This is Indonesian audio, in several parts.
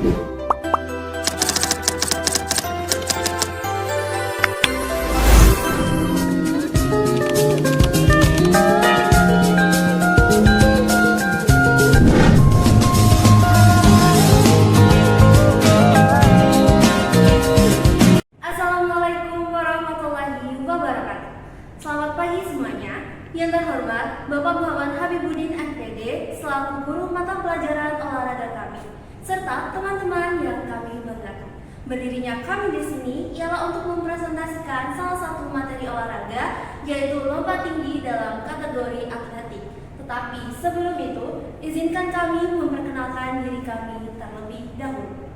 Selamat pagi semuanya. Yang terhormat Bapak Muhammad Habibuddin MPD selaku guru mata pelajaran olahraga kami, serta teman-teman yang kami banggakan. Berdirinya kami di sini ialah untuk mempresentasikan salah satu materi olahraga, yaitu lompat tinggi dalam kategori atletik. Tetapi sebelum itu, izinkan kami memperkenalkan diri kami terlebih dahulu.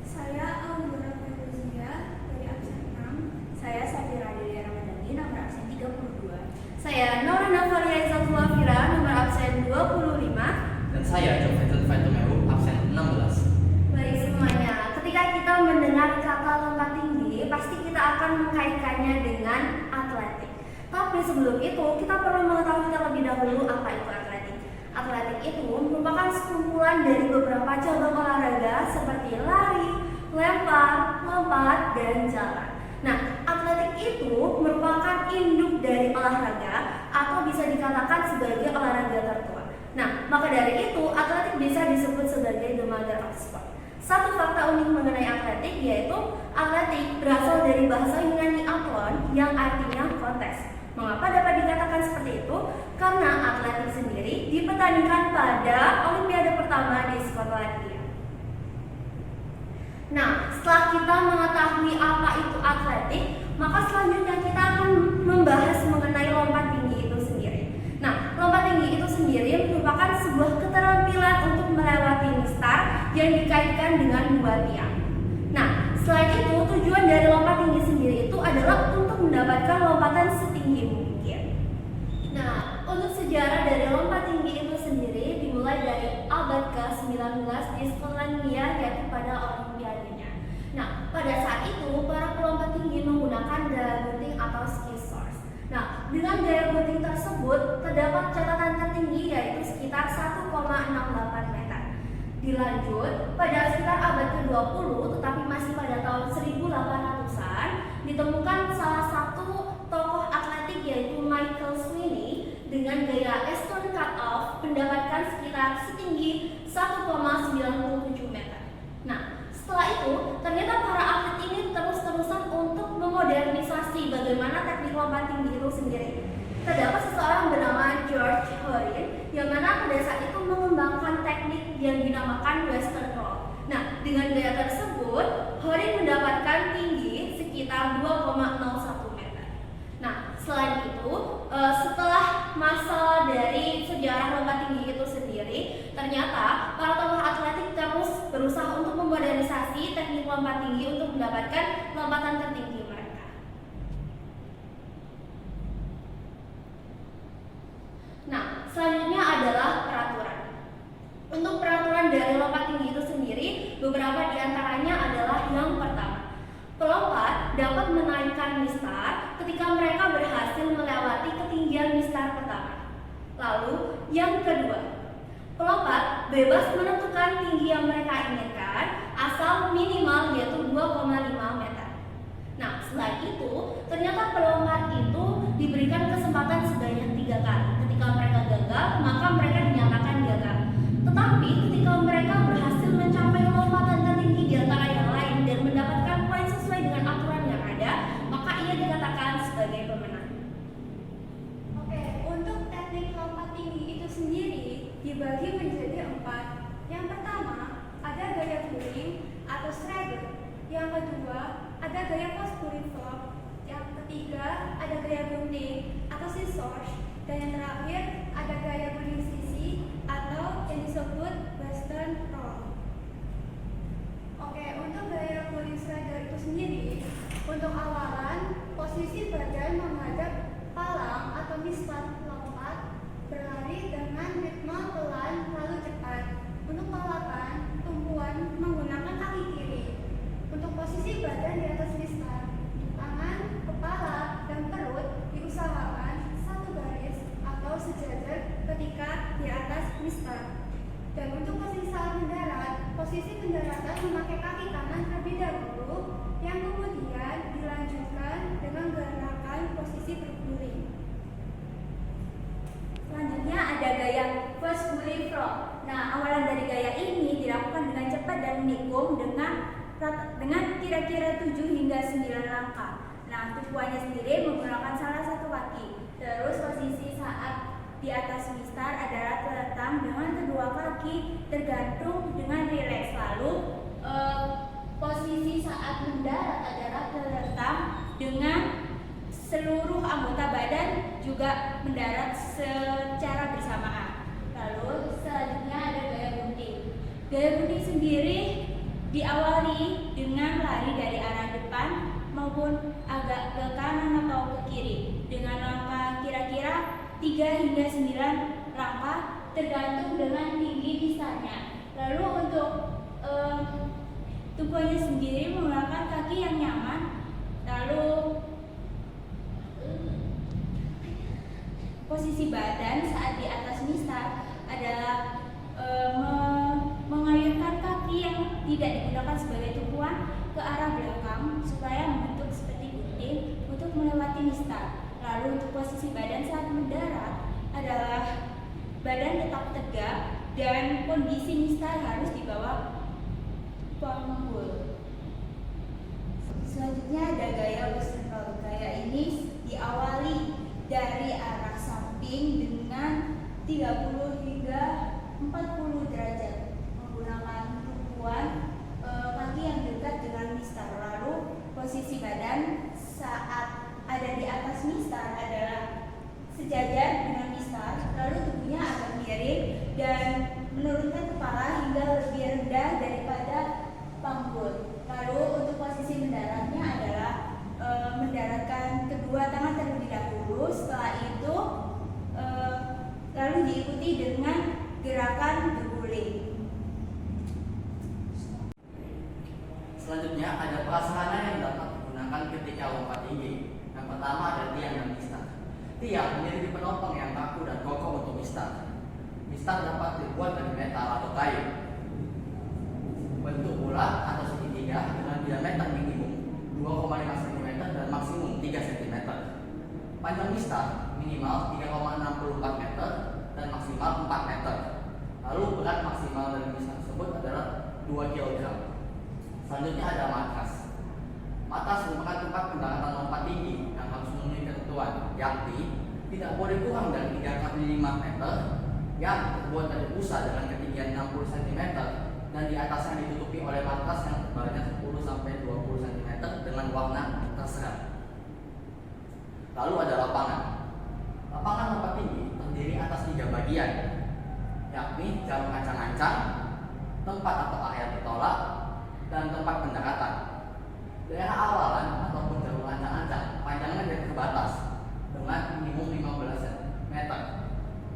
Saya Aurora Fedrizia dari absen 6. Saya Safira Delia Ramadhani, nomor absen 32. Saya Norina Valia Izatullah Fira, nomor absen 25. Dan saya Jofetul Faitumehu, absen 16. Baik semuanya, ketika kita mendengar kata lompat tinggi, pasti kita akan mengkaitkannya dengan atletik. Tapi sebelum itu, kita perlu mengetahui terlebih dahulu apa itu atletik. Atletik itu merupakan sekumpulan dari beberapa cabang olahraga seperti lari, lempar, lompat, dan jalan. Nah, atletik itu merupakan induk dari olahraga atau bisa dikatakan sebagai olahraga tertua. Nah, maka dari itu atletik bisa disebut sebagai the mother of sport. Satu fakta unik mengenai atletik yaitu atletik berasal dari bahasa Yunani athlon yang artinya kontes. Mengapa dapat dikatakan seperti itu? Karena atletik sendiri dipertandingkan pada Olimpiade pertama di Skotlandia. Nah, setelah kita mengetahui apa itu atletik, maka selanjutnya kita akan membahas mengenai lompat tinggi itu sendiri. Nah, lompat tinggi itu sendiri merupakan sebuah keterampilan untuk melewati mistar yang dikaitkan dengan dua tiang. Nah, selain itu, tujuan dari lompat tinggi sendiri itu adalah untuk mendapatkan lompatan setinggi mungkin. Nah, untuk sejarah dari lompat tinggi itu sendiri dimulai dari abad ke-19 di Skotlandia, yaitu pada Olimpiadenya. Nah, pada saat itu para pelompat tinggi menggunakan gaya gunting atau ski source. Nah, dengan gaya gunting tersebut terdapat catatan tertinggi yaitu sekitar 1,68 meter. Dilanjut, pada sekitar abad ke-20, tetapi masih pada tahun 1800-an, ditemukan salah satu tokoh atletik yaitu Michael Sweeney dengan gaya Eastern Cut-Off mendapatkan sekitar setinggi 1,97 meter. Nah, setelah itu, ternyata para atlet ini terus-terusan untuk memodernisasi bagaimana teknik lompat tinggi itu sendiri. Terdapat seseorang bernama George Horin yang mana pada saat itu mengembangkan teknik yang dinamakan Western Roll. Nah, dengan gaya tersebut, Horin mendapatkan tinggi sekitar 2,01 meter. Nah, selain itu, setelah masa dari sejarah lompat tinggi itu sendiri, ternyata para tokoh atletik terus berusaha untuk memodernisasi teknik lompat tinggi untuk mendapatkan lompatan tertinggi mereka. Nah, selanjutnya adalah peraturan. Untuk peraturan dari lompat tinggi itu sendiri, beberapa diantaranya adalah yang pertama, pelompat dapat menaikkan mistar ketika mereka berhasil melewati ketinggian mistar pertama. Lalu, yang kedua, pelompat bebas menentukan tinggi yang mereka inginkan asal minimal yaitu 2,5 meter. Nah, selain itu, ternyata pelompat itu diberikan kesempatan sebanyak 3 kali. Ketika mereka gagal, maka mereka dinyatakan gagal. Tetapi ketika mereka berhasil mencapai lompatan tertinggi di antara yang lain dan mendapatkan poin sesuai dengan aturan yang ada, maka ia dikatakan sebagai pemenang. Oke, untuk teknik lompat tinggi itu sendiri dibagi menjadi 4. Yang pertama, ada gaya gunting atau strider. Yang kedua, ada gaya posturing flop. Yang ketiga, ada gaya gunting atau scissors. Dan yang terakhir, ada gaya gunting sisi atau yang disebut western roll. Oke, untuk gaya gunting strider itu sendiri, untuk awalan, posisi badan menghadap palang atau mistar lompat, berlari dengan ritme pelan lalu cepat. Untuk palapan, tumpuan menggunakan kaki kiri. Untuk posisi badan di atas mistar, tangan, kepala, dan perut diusahakan satu garis atau sejajar ketika di atas mistar. Dan untuk posisi saat mendarat, posisi pendaratan memakai kaki kanan terlebih dahulu, yang kemudian dilanjutkan dengan gerakan posisi berguling. Selanjutnya ada gaya first guling frog. Nah, awalan dari gaya ini dilakukan dengan cepat dan menikung dengan kira-kira 7 hingga 9 langkah. Nah, tumpuannya sendiri menggunakan salah satu kaki. Terus posisi saat di atas mistar adalah terletak dengan kedua kaki tergantung dengan rileks. Lalu posisi saat mendarat adalah terletak dengan seluruh anggota badan juga mendarat secara bersamaan. Lalu selanjutnya ada gaya gunting. Gaya gunting sendiri diawali dengan lari dari arah depan maupun agak ke kanan atau ke kiri dengan langkah kira-kira 3 hingga 9 langkah tergantung dengan tinggi mistarnya. Lalu untuk tumpuannya sendiri menggunakan kaki yang nyaman. Lalu posisi badan saat di atas mistar adalah mengayunkan kaki yang tidak digunakan sebagai tumpuan ke arah belakang supaya membentuk seperti gunting untuk melewati mistar. Lalu untuk posisi badan saat mendarat adalah badan tetap tegak dan kondisi mistar harus di bawah panggul. Selanjutnya ada gaya western roll. Gaya ini diawali dari arah samping dengan 30 hingga 40 derajat menggunakan tumpuan kaki yang dekat dengan mistar. Lalu posisi badan saat ada di atas mistar adalah sejajar dengan mistar, lalu tubuhnya agak miring dan menurunkan kepala hingga lebih rendah daripada panggul. Lalu untuk posisi mendaratnya adalah mendaratkan kedua tangan terlebih dahulu. Setelah itu lalu diikuti dengan gerakan berguling. Selanjutnya ada prasarana yang dapat digunakan ketika lompat tinggi. Yang pertama ada tiang dan mistar. Tiang memiliki penopang yang kaku dan kokoh untuk mistar. Mistar dapat dibuat dari metal atau kayu. Bentuk bulat atau segitiga dengan diameter minimum 2,5 cm dan maksimum 3 cm. Panjang mistar minimal 3,64 meter dan maksimal 4 meter. Lalu berat maksimal dari mistar tersebut adalah 2 kg. Selanjutnya ada matras. Matras merupakan tempat pendaratan lompat tinggi yang harus memenuhi ketentuan, yakni tidak boleh kurang dari 3 kali 5 meter, yang terbuat dari busa dengan ketinggian 60 cm dan di atasnya ditutupi oleh matras yang tebalnya 10 sampai 20 cm dengan warna terserah. Lalu ada lapangan. Lapangan lompat tinggi terdiri atas 3 bagian, yakni jarum ancang-ancang, tempat atau area ditolak, dan tempat pendaratan. Daerah awalan ataupun jalur ancang-ancang panjangnya tidak terbatas dengan minimum 15 cm.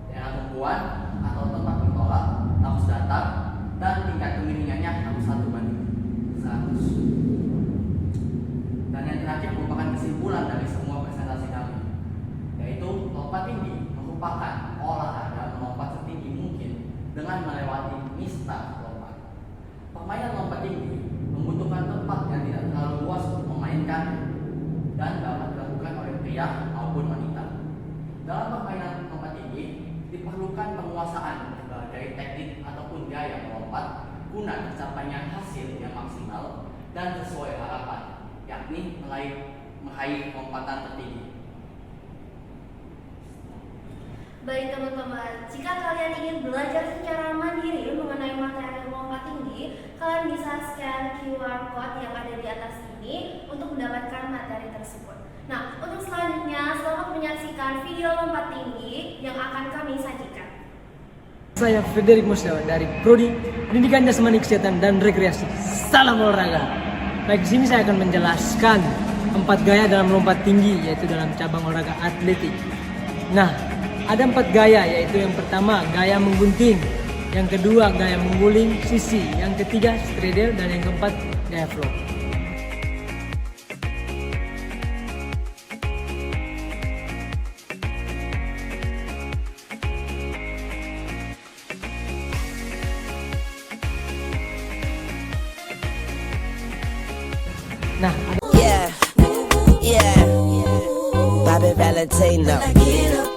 Daerah tumpuan atau tempat bertolak harus datar dan tingkat kemiringannya harus 1:100. Dan yang terakhir merupakan kesimpulan dari semua presentasi kami, yaitu lompat tinggi merupakan olahraga melompat setinggi mungkin dengan melewati mistar lompat. Permainan lompat tinggi membutuhkan tempat yang tidak terlalu luas untuk memainkan dan dapat dilakukan oleh pria maupun wanita. Dalam permainan lompat tinggi diperlukan penguasaan berbagai teknik ataupun gaya melompat guna tercapainya hasil yang maksimal dan sesuai harapan, yakni meraih lompatan tertinggi. Baik teman-teman, jika kalian ingin belajar secara mandiri mengenai materi lompat tinggi, kalian bisa scan QR code yang ada di atas ini untuk mendapatkan materi tersebut. Nah, untuk selanjutnya, selamat menyaksikan video lompat tinggi yang akan kami sajikan. Saya Frederick Musyawan dari Prodi Pendidikan Jasmani Kesehatan dan Rekreasi. Salam olahraga. Baik, di sini saya akan menjelaskan 4 gaya dalam lompat tinggi, yaitu dalam cabang olahraga atletik. Nah, ada 4 gaya, yaitu yang pertama gaya menggunting, yang kedua gaya mengguling sisi, yang ketiga straddle, dan yang keempat gaya flow. Nah, Yeah, yeah. Bobby Valentino.